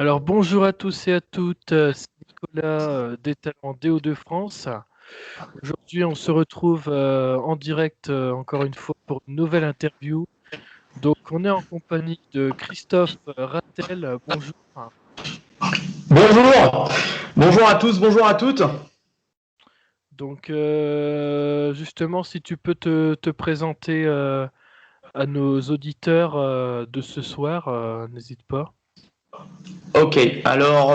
Alors bonjour à tous et à toutes, c'est Nicolas des Talents DO de France. Aujourd'hui on se retrouve en direct encore une fois pour une nouvelle interview. Donc on est en compagnie de Christophe Rattel. Bonjour. Bonjour, bonjour à tous, bonjour à toutes. Donc justement si tu peux te présenter à nos auditeurs de ce soir, n'hésite pas. Ok, alors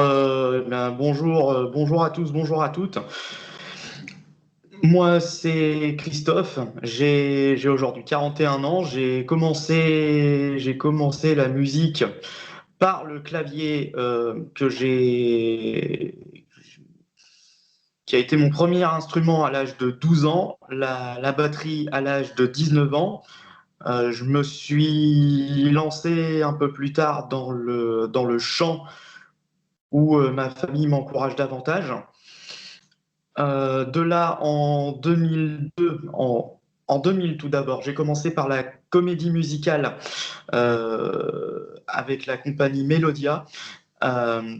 bonjour, bonjour à tous, bonjour à toutes. Moi c'est Christophe, j'ai aujourd'hui 41 ans, j'ai commencé la musique par le clavier qui a été mon premier instrument à l'âge de 12 ans, la batterie à l'âge de 19 ans. Je me suis lancé un peu plus tard dans le chant où ma famille m'encourage davantage. De là, en 2002, en 2000 tout d'abord, j'ai commencé par la comédie musicale avec la compagnie Melodia. Euh,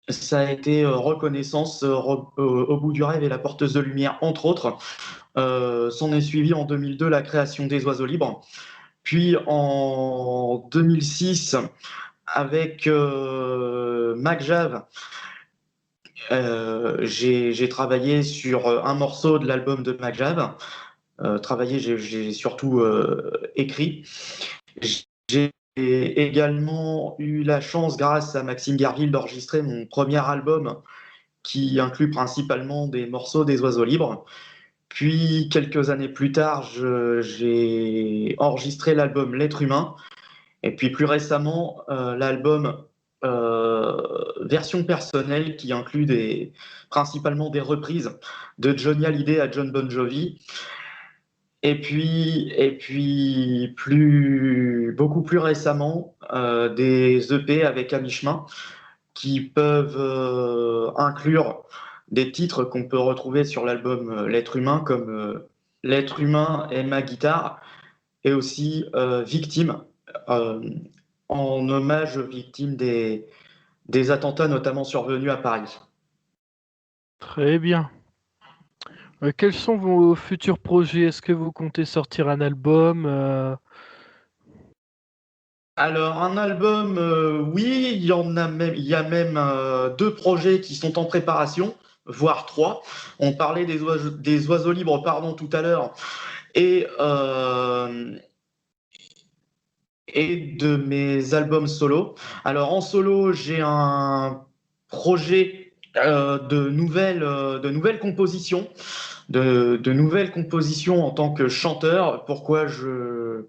Ça a été Reconnaissance, Au bout du rêve et La porteuse de lumière, entre autres. S'en est suivi en 2002 la création des Oiseaux libres. Puis en 2006, avec Mac Jave, j'ai travaillé sur un morceau de l'album de Mac Jave. Travaillé, j'ai surtout écrit. J'ai également eu la chance, grâce à Maxime Garville, d'enregistrer mon premier album qui inclut principalement des morceaux des Oiseaux libres. Puis, quelques années plus tard, j'ai enregistré l'album L'être humain. Et puis plus récemment, l'album version personnelle qui inclut principalement des reprises de Johnny Hallyday à John Bon Jovi. Et puis beaucoup plus récemment, des EP avec à mi-chemin qui peuvent inclure des titres qu'on peut retrouver sur l'album L'être humain, comme L'être humain et ma guitare, et aussi Victime, euh, en hommage aux victimes des attentats notamment survenus à Paris. Très bien. Quels sont vos futurs projets? Est-ce que vous comptez sortir un album? Alors un album, oui, il y a même deux projets qui sont en préparation, voire trois. On parlait des oiseaux libres, pardon, tout à l'heure, et, euh, et de mes albums solo. Alors en solo, j'ai un projet de nouvelles compositions, de nouvelles compositions en tant que chanteur. Pourquoi je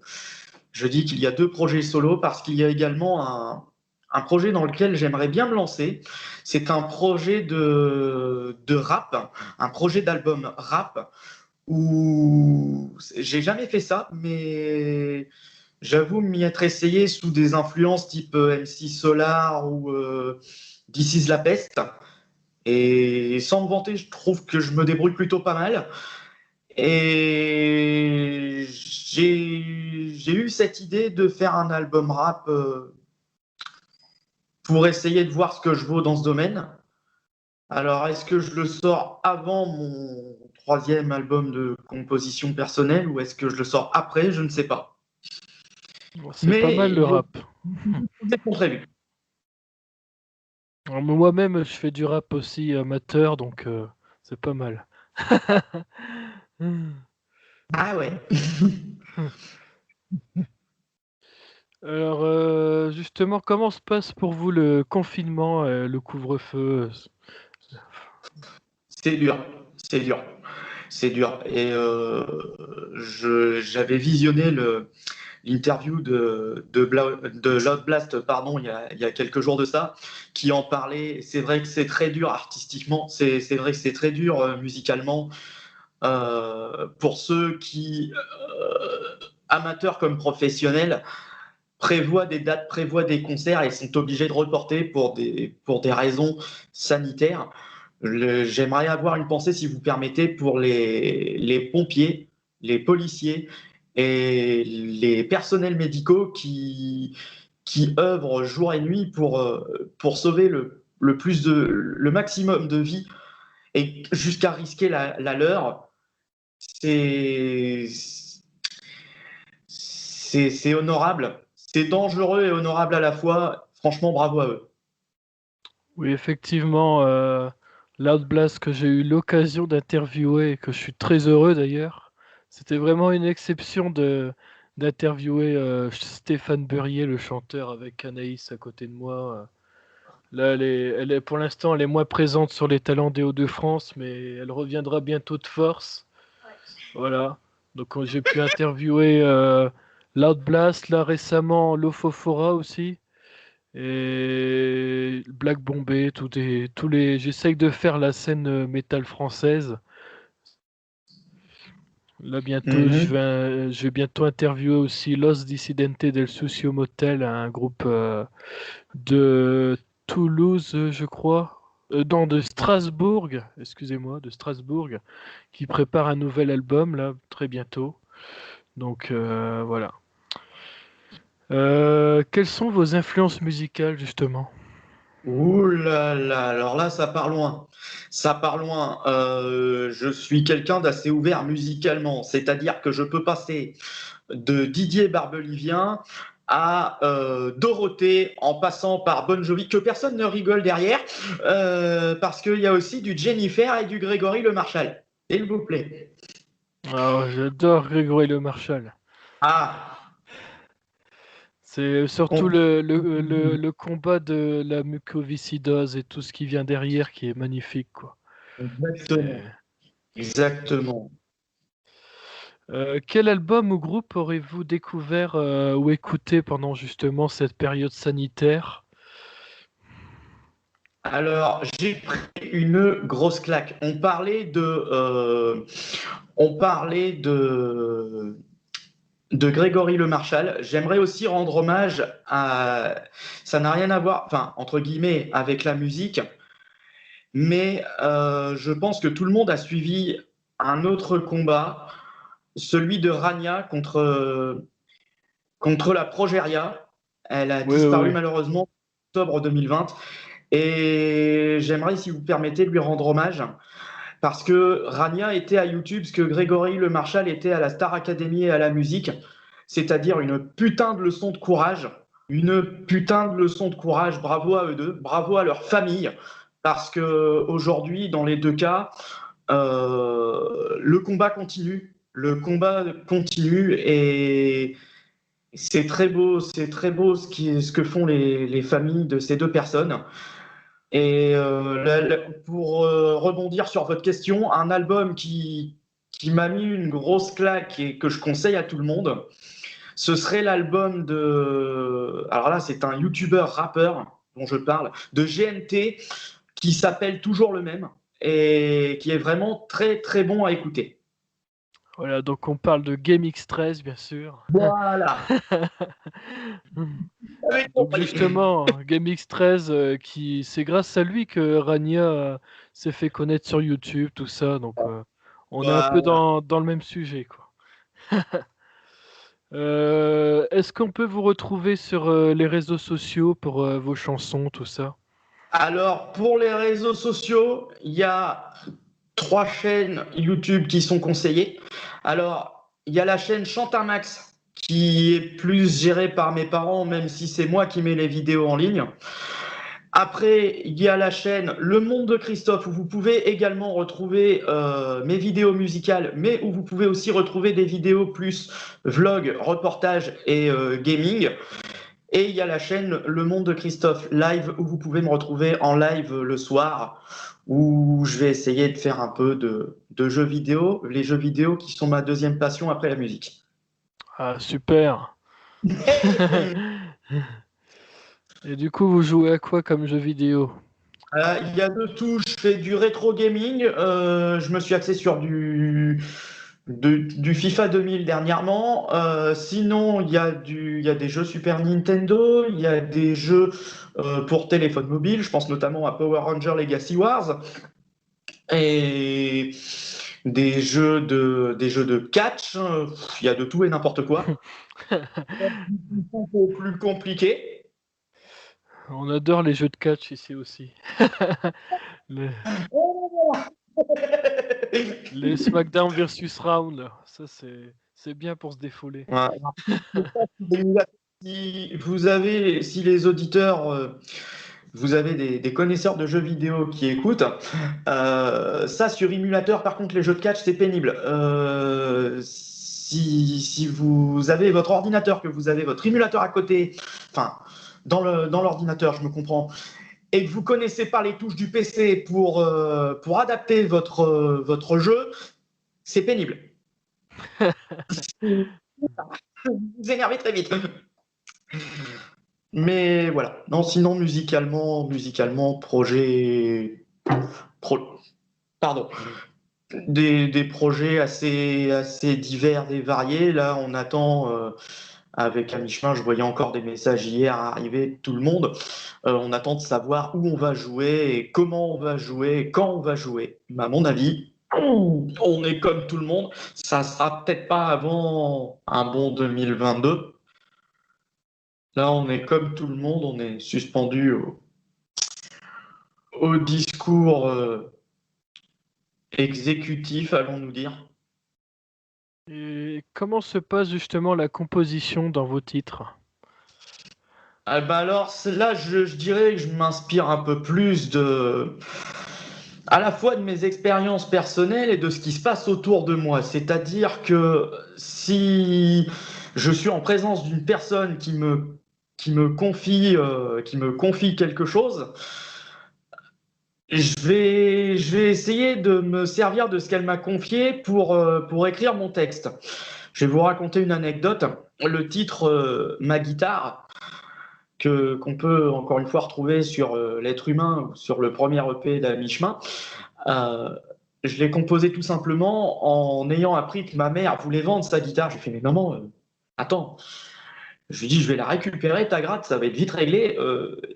dis qu'il y a deux projets solo? Parce qu'il y a également un projet dans lequel j'aimerais bien me lancer. C'est un projet de rap, un projet d'album rap où j'ai jamais fait ça, mais j'avoue m'y être essayé sous des influences type MC Solar ou This is la peste. Et sans me vanter, je trouve que je me débrouille plutôt pas mal. Et j'ai eu cette idée de faire un album rap pour essayer de voir ce que je vaux dans ce domaine. Alors, est-ce que je le sors avant mon troisième album de composition personnelle ou est-ce que je le sors après? Je ne sais pas. C'est pas mal Mais le les rap. projets sont prévus. Alors, moi-même, je fais du rap aussi amateur, donc c'est pas mal. Ah ouais. Alors, justement, comment se passe pour vous le confinement, le couvre-feu? C'est dur. C'est dur. C'est dur. Et j'avais visionné l'interview de Loud Blast, pardon, il y a quelques jours de ça, qui en parlait. C'est vrai que c'est très dur artistiquement, c'est vrai que c'est très dur musicalement, pour ceux qui, amateurs comme professionnels, prévoient des dates, prévoient des concerts et sont obligés de reporter pour des raisons sanitaires. J'aimerais avoir une pensée, si vous permettez, pour les pompiers, les policiers et les personnels médicaux qui œuvrent jour et nuit pour sauver le maximum de vies et jusqu'à risquer la leur. C'est c'est honorable, c'est dangereux et honorable à la fois. Franchement, bravo à eux. Oui, effectivement, Loud Blast que j'ai eu l'occasion d'interviewer et que je suis très heureux d'ailleurs. C'était vraiment une exception d'interviewer Stéphane Burrier, le chanteur, avec Anaïs à côté de moi. Là, pour l'instant, elle est moins présente sur les talents des Hauts-de-France, mais elle reviendra bientôt de force. Voilà. Donc j'ai pu interviewer Loud Blast, là récemment, Lofofora aussi. Et Black Bombay, tous les. J'essaye de faire la scène métal française. Là bientôt, Mhm. je vais bientôt interviewer aussi Los Dissidentes del Sucio Motel, un groupe de Toulouse, je crois. Non, de Strasbourg, excusez-moi, de Strasbourg, qui prépare un nouvel album là très bientôt. Donc voilà. Quelles sont vos influences musicales justement? Ouh là là, alors là, ça part loin. Ça part loin. Je suis quelqu'un d'assez ouvert musicalement, c'est-à-dire que je peux passer de Didier Barbelivien à Dorothée en passant par Bon Jovi, que personne ne rigole derrière, parce qu'il y a aussi du Jennifer et du Grégory Le Marchal. S'il vous plaît. Ah, j'adore Grégory Le Marchal. Ah, C'est surtout on- le combat de la mucoviscidose et tout ce qui vient derrière qui est magnifique, quoi. C'est... exactement. Exactement. Quel album ou groupe aurez-vous découvert ou écouté pendant justement cette période sanitaire? Alors, j'ai pris une grosse claque. On parlait de Grégory Le Marchal. J'aimerais aussi rendre hommage à, ça n'a rien à voir, enfin, entre guillemets, avec la musique, mais je pense que tout le monde a suivi un autre combat, celui de Rania contre la progéria. Elle a Oui, oui, disparu oui. malheureusement en octobre 2020. Et j'aimerais, si vous permettez, lui rendre hommage. Parce que Rania était à YouTube, ce que Grégory Le Marchal était à la Star Academy et à la musique, c'est-à-dire une putain de leçon de courage. Une putain de leçon de courage. Bravo à eux deux, bravo à leur famille. Parce que aujourd'hui, dans les deux cas, le combat continue. Le combat continue et c'est très beau ce que font les familles de ces deux personnes. Et pour rebondir sur votre question, un album qui m'a mis une grosse claque et que je conseille à tout le monde, ce serait l'album de... Alors là, c'est un YouTuber rappeur dont je parle, de GNT, qui s'appelle Toujours le même et qui est vraiment très très bon à écouter. Voilà, donc on parle de Game X13, bien sûr. Voilà. Vous avez Donc compris. justement, Game X13, c'est grâce à lui que Rania s'est fait connaître sur YouTube, tout ça. Donc on est un peu Voilà. dans le même sujet, quoi. Est-ce qu'on peut vous retrouver sur les réseaux sociaux pour vos chansons, tout ça? Alors, pour les réseaux sociaux, il y a trois chaînes YouTube qui sont conseillées. Alors, il y a la chaîne Chantamax qui est plus gérée par mes parents, même si c'est moi qui mets les vidéos en ligne. Après, il y a la chaîne Le Monde de Christophe où vous pouvez également retrouver mes vidéos musicales, mais où vous pouvez aussi retrouver des vidéos plus vlog, reportage et gaming. Et il y a la chaîne Le Monde de Christophe Live où vous pouvez me retrouver en live le soir où je vais essayer de faire un peu de jeux vidéo, les jeux vidéo qui sont ma deuxième passion après la musique. Ah, super. Et du coup, vous jouez à quoi comme jeu vidéo? Il y a de tout, je fais du rétro gaming, je me suis axé sur du FIFA 2000 dernièrement. Sinon, il y a des jeux Super Nintendo, il y a des jeux pour téléphone mobile, je pense notamment à Power Ranger Legacy Wars, et des jeux de catch, il y a de tout et n'importe quoi. Un peu plus compliqué. On adore les jeux de catch ici aussi. Les, les SmackDown versus Round, là, ça c'est bien pour se défouler. Ouais. Si vous avez, si les auditeurs, vous avez des connaisseurs de jeux vidéo qui écoutent, ça sur émulateur, par contre, les jeux de catch, c'est pénible. Si vous avez votre ordinateur, que vous avez votre émulateur à côté, enfin, dans l'ordinateur, je me comprends, et que vous connaissez pas les touches du PC pour adapter votre jeu, c'est pénible. Vous vous énervez très vite. Mais voilà. Non, sinon musicalement, pro- pardon, des projets assez divers et variés. Là, on attend avec à mi-chemin. Je voyais encore des messages hier arriver de tout le monde. On attend de savoir où on va jouer et comment on va jouer, et quand on va jouer. Mais à mon avis, on est comme tout le monde. Ça sera peut-être pas avant un bon 2022. Là, on est comme tout le monde, on est suspendu au discours exécutif, allons-nous dire. Et comment se passe justement la composition dans vos titres? Ah bah alors, là, je dirais que je m'inspire un peu plus à la fois de mes expériences personnelles et de ce qui se passe autour de moi. C'est-à-dire que si je suis en présence d'une personne qui me confie quelque chose, je vais essayer de me servir de ce qu'elle m'a confié pour écrire mon texte. Je vais vous raconter une anecdote. Le titre Ma guitare, qu'on peut encore une fois retrouver sur L'être humain, sur le premier EP d'À mi-chemin, euh, je l'ai composé tout simplement en ayant appris que ma mère voulait vendre sa guitare. J'ai fait, mais maman, attends. Je lui dis, je vais la récupérer, ta gratte, ça va être vite réglé.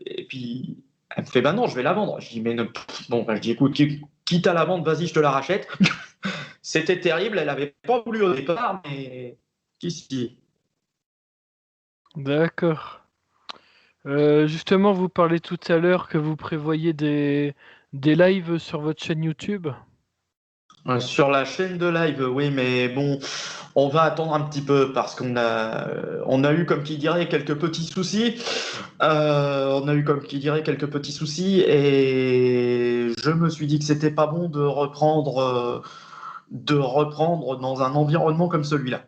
Et puis, elle me fait, bah non, je vais la vendre. Je dis, mais bon, bah, je dis, écoute, quitte à la vendre, vas-y, je te la rachète. C'était terrible, elle avait pas voulu au départ, mais qui s'y dit. D'accord. Justement, vous parlez tout à l'heure que vous prévoyez des lives sur votre chaîne YouTube. Sur la chaîne de live, oui, mais bon, on va attendre un petit peu parce on a eu, comme qui dirait, quelques petits soucis. On a eu, comme qui dirait, quelques petits soucis et je me suis dit que c'était pas bon de reprendre dans un environnement comme celui-là.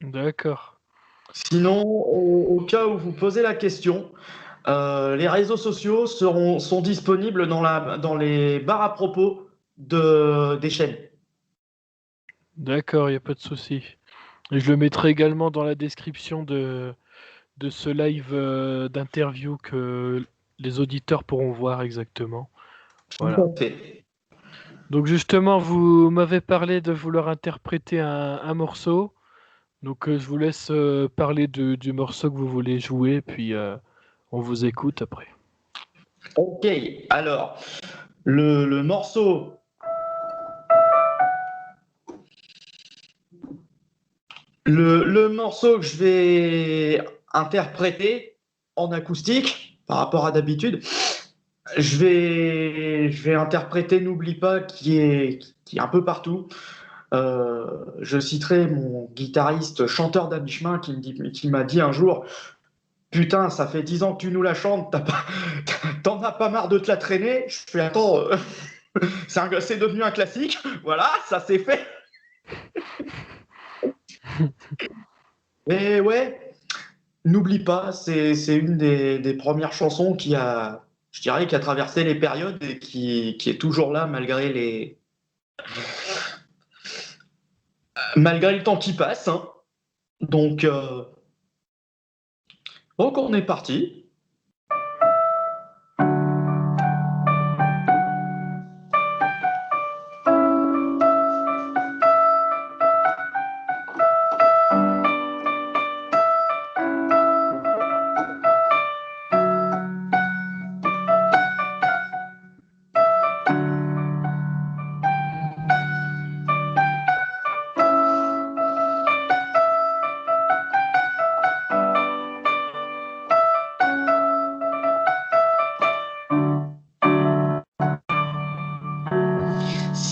D'accord. Sinon, au cas où vous posez la question, les réseaux sociaux sont disponibles dans les barres à propos des chaînes. D'accord, il n'y a pas de souci. Et je le mettrai également dans la description de ce live d'interview que les auditeurs pourront voir exactement. Tout Voilà. à fait. Donc justement, vous m'avez parlé de vouloir interpréter un morceau. Donc je vous laisse parler du morceau que vous voulez jouer, puis on vous écoute après. Ok, alors, le morceau, le morceau que je vais interpréter en acoustique par rapport à d'habitude, je vais interpréter N'oublie pas qui est un peu partout. Je citerai mon guitariste chanteur d'Amichemin qui m'a dit un jour, putain, ça fait 10 ans que tu nous la chantes, t'en as pas marre de te la traîner? Je fais, attends, c'est devenu un classique, voilà, ça c'est fait. Et ouais, n'oublie pas, c'est une des premières chansons je dirais, qui a traversé les périodes et qui est toujours là malgré le temps qui passe, hein. Donc, donc on est parti.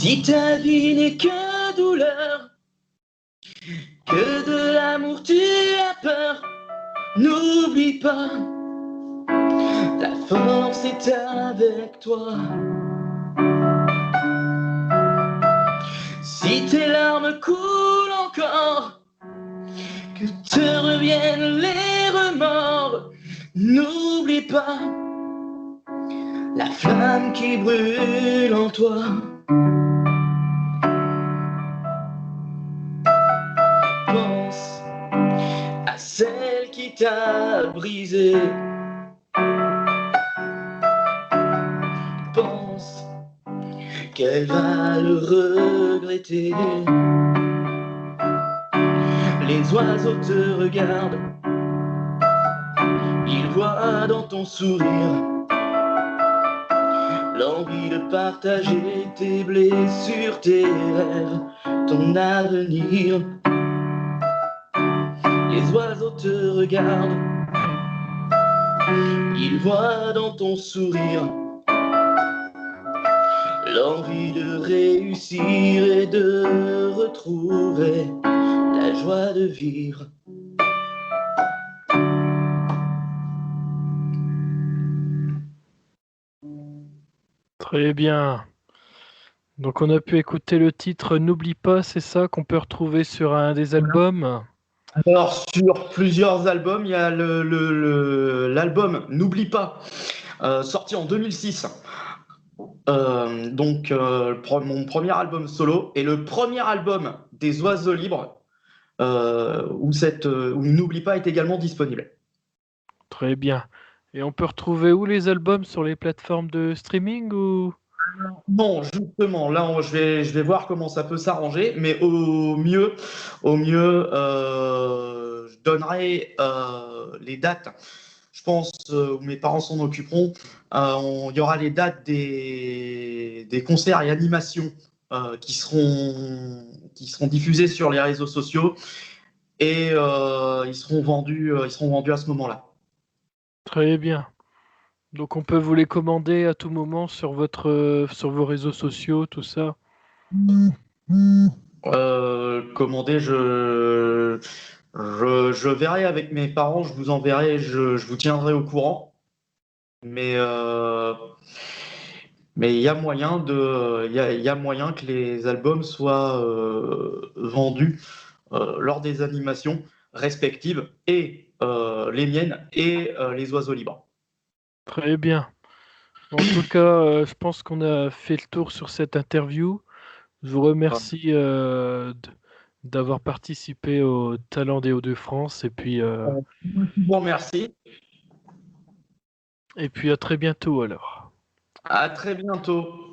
Si ta vie n'est que douleur, que de l'amour tu as peur, n'oublie pas, la force est avec toi. Si tes larmes coulent encore, que te reviennent les remords, n'oublie pas la flamme qui brûle en toi. Pense à celle qui t'a brisé. Pense qu'elle va le regretter. Les oiseaux te regardent, ils voient dans ton sourire l'envie de partager tes blessures, tes rêves, ton avenir. Les oiseaux te regardent, ils voient dans ton sourire l'envie de réussir et de retrouver la joie de vivre. Très bien. Donc on a pu écouter le titre N'oublie pas, c'est ça qu'on peut retrouver sur un des albums? Alors, sur plusieurs albums, il y a l'album N'oublie pas, sorti en 2006. Mon premier album solo et le premier album des Oiseaux Libres, où N'oublie pas est également disponible. Très bien. Et on peut retrouver où les albums? Sur les plateformes de streaming ou? Non, justement, là, je vais voir comment ça peut s'arranger, mais je donnerai les dates. Je pense où mes parents s'en occuperont. Il y aura les dates des concerts et animations qui seront diffusés sur les réseaux sociaux et ils seront vendus à ce moment-là. Très bien. Donc on peut vous les commander à tout moment sur sur vos réseaux sociaux, tout ça. Commander, je verrai avec mes parents, je vous enverrai, je vous tiendrai au courant. Mais il y a moyen il y a moyen que les albums soient vendus lors des animations respectives et les miennes et les Oiseaux Libres. Très bien. En tout cas, je pense qu'on a fait le tour sur cette interview. Je vous remercie d'avoir participé au Talent des Hauts-de-France Bon, merci. et puis à très bientôt alors. À très bientôt.